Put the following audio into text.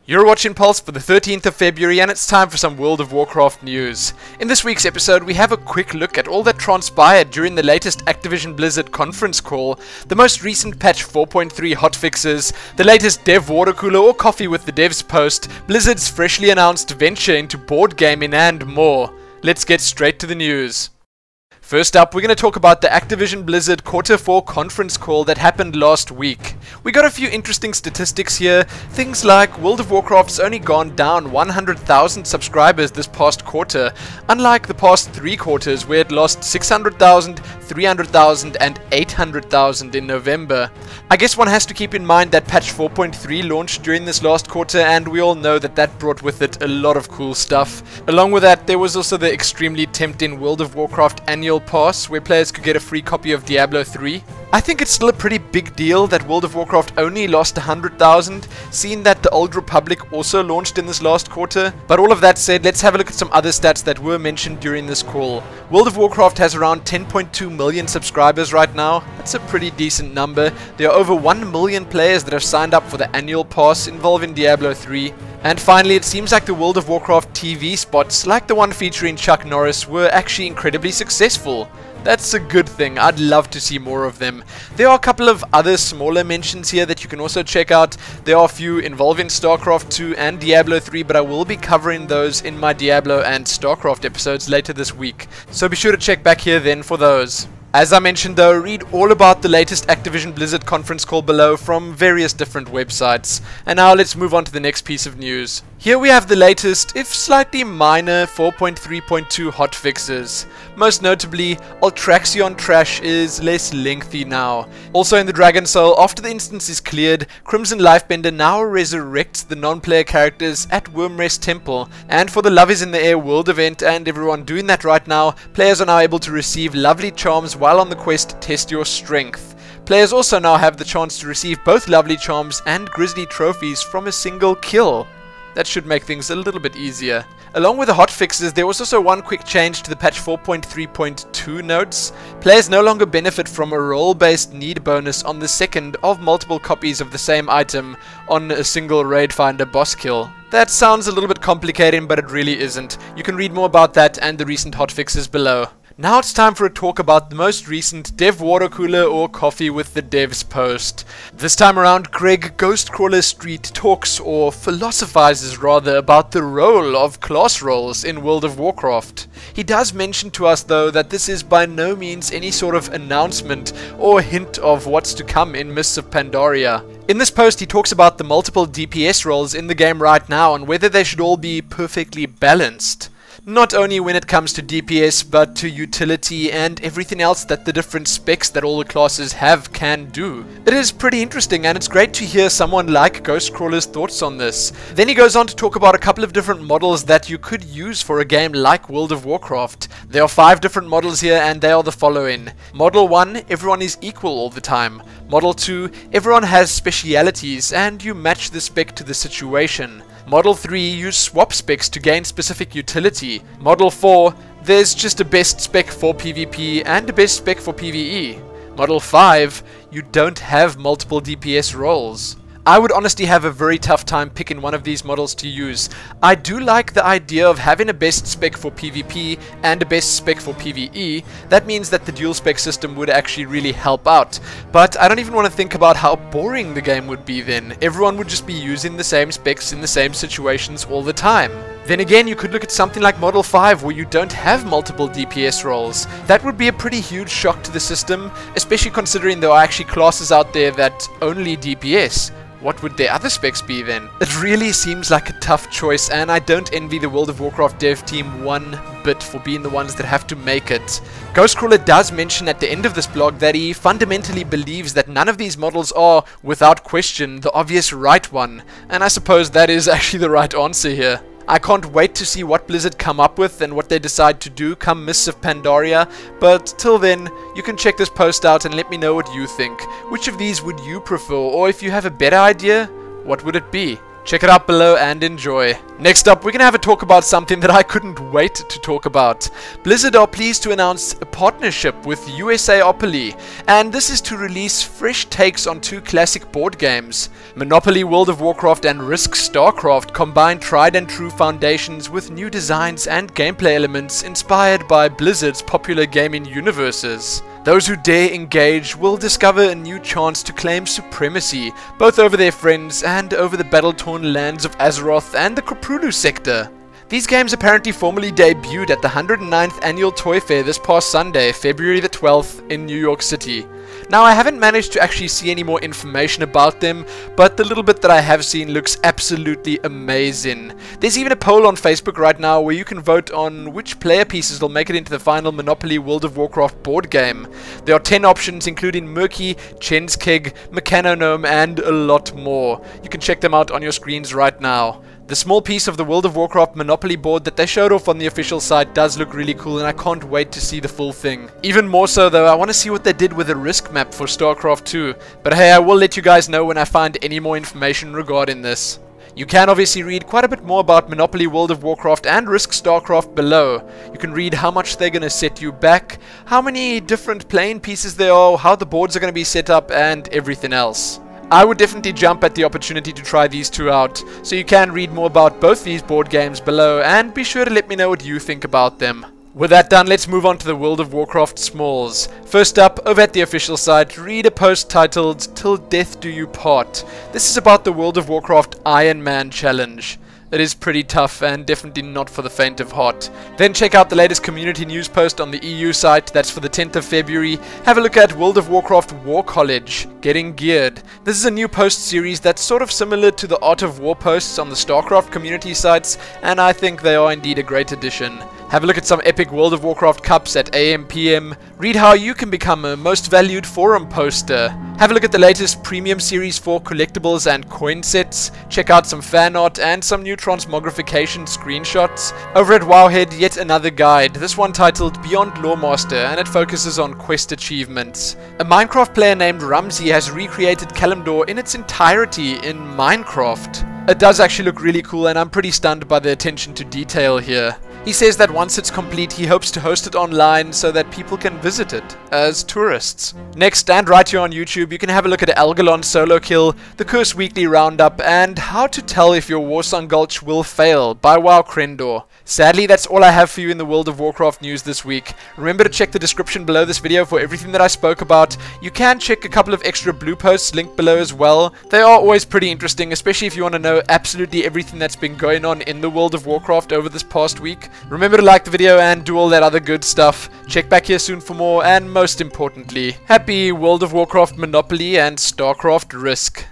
You're watching Pulse for the 13th of February and it's time for some World of Warcraft news. In this week's episode we have a quick look at all that transpired during the latest Activision Blizzard Conference call, the most recent patch 4.3 hotfixes, the latest Dev Watercooler or Coffee with the Devs post, Blizzard's freshly announced venture into board gaming and more. Let's get straight to the news. First up, we're going to talk about the Activision Blizzard Q4 conference call that happened last week. We got a few interesting statistics here, things like World of Warcraft's only gone down 100,000 subscribers this past quarter, unlike the past 3 quarters where it lost 600,000, 300,000 and 800,000 in November. I guess one has to keep in mind that patch 4.3 launched during this last quarter and we all know that that brought with it a lot of cool stuff. Along with that, there was also the extremely tempting World of Warcraft annual pass where players could get a free copy of Diablo 3. I think it's still a pretty big deal that World of Warcraft only lost 100,000, seeing that the Old Republic also launched in this last quarter. But all of that said, let's have a look at some other stats that were mentioned during this call. World of Warcraft has around 10.2 million subscribers right now. That's a pretty decent number. There are over 1 million players that have signed up for the annual pass involving Diablo 3. And finally, it seems like the World of Warcraft TV spots, like the one featuring Chuck Norris, were actually incredibly successful. That's a good thing. I'd love to see more of them. There are a couple of other smaller mentions here that you can also check out. There are a few involving StarCraft 2 and Diablo 3, but I will be covering those in my Diablo and StarCraft episodes later this week. So be sure to check back here then for those. As I mentioned though, read all about the latest Activision Blizzard conference call below from various different websites. And now let's move on to the next piece of news. Here we have the latest, if slightly minor, 4.3.2 hotfixes. Most notably, Ultraxion Trash is less lengthy now. Also in the Dragon Soul, after the instance is cleared, Crimson Lifebender now resurrects the non-player characters at Wormrest Temple. And for the Love is in the Air world event and everyone doing that right now, players are now able to receive lovely charms while on the quest Test Your Strength. Players also now have the chance to receive both lovely charms and grisly trophies from a single kill. That should make things a little bit easier. Along with the hotfixes, there was also one quick change to the patch 4.3.2 notes. Players no longer benefit from a role-based need bonus on the second of multiple copies of the same item on a single raid finder boss kill. That sounds a little bit complicated, but it really isn't. You can read more about that and the recent hotfixes below. Now it's time for a talk about the most recent Dev Watercooler or Coffee with the Devs post. This time around, Greg Ghostcrawler Street talks, or philosophizes rather, about the role of class roles in World of Warcraft. He does mention to us though that this is by no means any sort of announcement or hint of what's to come in Mists of Pandaria. In this post he talks about the multiple DPS roles in the game right now and whether they should all be perfectly balanced. Not only when it comes to DPS, but to utility and everything else that the different specs that all the classes have can do. It is pretty interesting and it's great to hear someone like Ghostcrawler's thoughts on this. Then he goes on to talk about a couple of different models that you could use for a game like World of Warcraft. There are 5 different models here and they are the following. Model 1, everyone is equal all the time. Model 2, everyone has specialities and you match the spec to the situation. Model 3, use swap specs to gain specific utility. Model 4, there's just a best spec for PvP and a best spec for PvE. Model 5, you don't have multiple DPS roles. I would honestly have a very tough time picking one of these models to use. I do like the idea of having a best spec for PvP and a best spec for PvE. That means that the dual spec system would actually really help out. But I don't even want to think about how boring the game would be then. Everyone would just be using the same specs in the same situations all the time. Then again, you could look at something like Model 5 where you don't have multiple DPS roles. That would be a pretty huge shock to the system, especially considering there are actually classes out there that only DPS. What would their other specs be then? It really seems like a tough choice and I don't envy the World of Warcraft dev team one bit for being the ones that have to make it. Ghostcrawler does mention at the end of this blog that he fundamentally believes that none of these models are, without question, the obvious right one, and I suppose that is actually the right answer here. I can't wait to see what Blizzard come up with and what they decide to do come Mists of Pandaria, but till then, you can check this post out and let me know what you think. Which of these would you prefer, or if you have a better idea, what would it be? Check it out below and enjoy. Next up, we're going to have a talk about something that I couldn't wait to talk about. Blizzard are pleased to announce a partnership with USAopoly, and this is to release fresh takes on two classic board games. Monopoly World of Warcraft and Risk StarCraft combine tried and true foundations with new designs and gameplay elements inspired by Blizzard's popular gaming universes. Those who dare engage will discover a new chance to claim supremacy, both over their friends and over the battle-torn lands of Azeroth and the Krapulu sector. These games apparently formally debuted at the 109th Annual Toy Fair this past Sunday, February the 12th, in New York City. Now, I haven't managed to actually see any more information about them, but the little bit that I have seen looks absolutely amazing. There's even a poll on Facebook right now where you can vote on which player pieces will make it into the final Monopoly World of Warcraft board game. There are 10 options including Murky, Chenskeg, Mechanonome, and a lot more. You can check them out on your screens right now. The small piece of the World of Warcraft Monopoly board that they showed off on the official site does look really cool, and I can't wait to see the full thing. Even more so though, I want to see what they did with the risk map for StarCraft 2. But hey, I will let you guys know when I find any more information regarding this. You can obviously read quite a bit more about Monopoly World of Warcraft and Risk StarCraft below. You can read how much they're going to set you back, how many different playing pieces there are, how the boards are going to be set up, and everything else. I would definitely jump at the opportunity to try these two out, so you can read more about both these board games below, and be sure to let me know what you think about them. With that done, let's move on to the World of Warcraft smalls. First up, over at the official site, read a post titled "Till Death Do You Part." This is about the World of Warcraft Iron Man Challenge. It is pretty tough and definitely not for the faint of heart. Then check out the latest community news post on the EU site, that's for the 10th of February. Have a look at World of Warcraft War College, Getting Geared. This is a new post series that's sort of similar to the Art of War posts on the StarCraft community sites, and I think they are indeed a great addition. Have a look at some epic World of Warcraft cups at AM/PM. Read how you can become a most valued forum poster. Have a look at the latest premium series for collectibles and coin sets. Check out some fan art and some new transmogrification screenshots. Over at Wowhead, yet another guide, this one titled Beyond Lawmaster, and it focuses on quest achievements. A Minecraft player named Rumsey has recreated Kalimdor in its entirety in Minecraft. It does actually look really cool, and I'm pretty stunned by the attention to detail here. He says that once it's complete, he hopes to host it online so that people can visit it as tourists. Next, and right here on YouTube, you can have a look at Algalon's solo kill, the Curse Weekly Roundup, and How to Tell If Your Warsong Gulch Will Fail by WoW Crendor. Sadly, that's all I have for you in the World of Warcraft news this week. Remember to check the description below this video for everything that I spoke about. You can check a couple of extra blue posts linked below as well. They are always pretty interesting, especially if you want to know absolutely everything that's been going on in the World of Warcraft over this past week. Remember to like the video and do all that other good stuff. Check back here soon for more, and most importantly, happy World of Warcraft Monopoly and StarCraft Risk.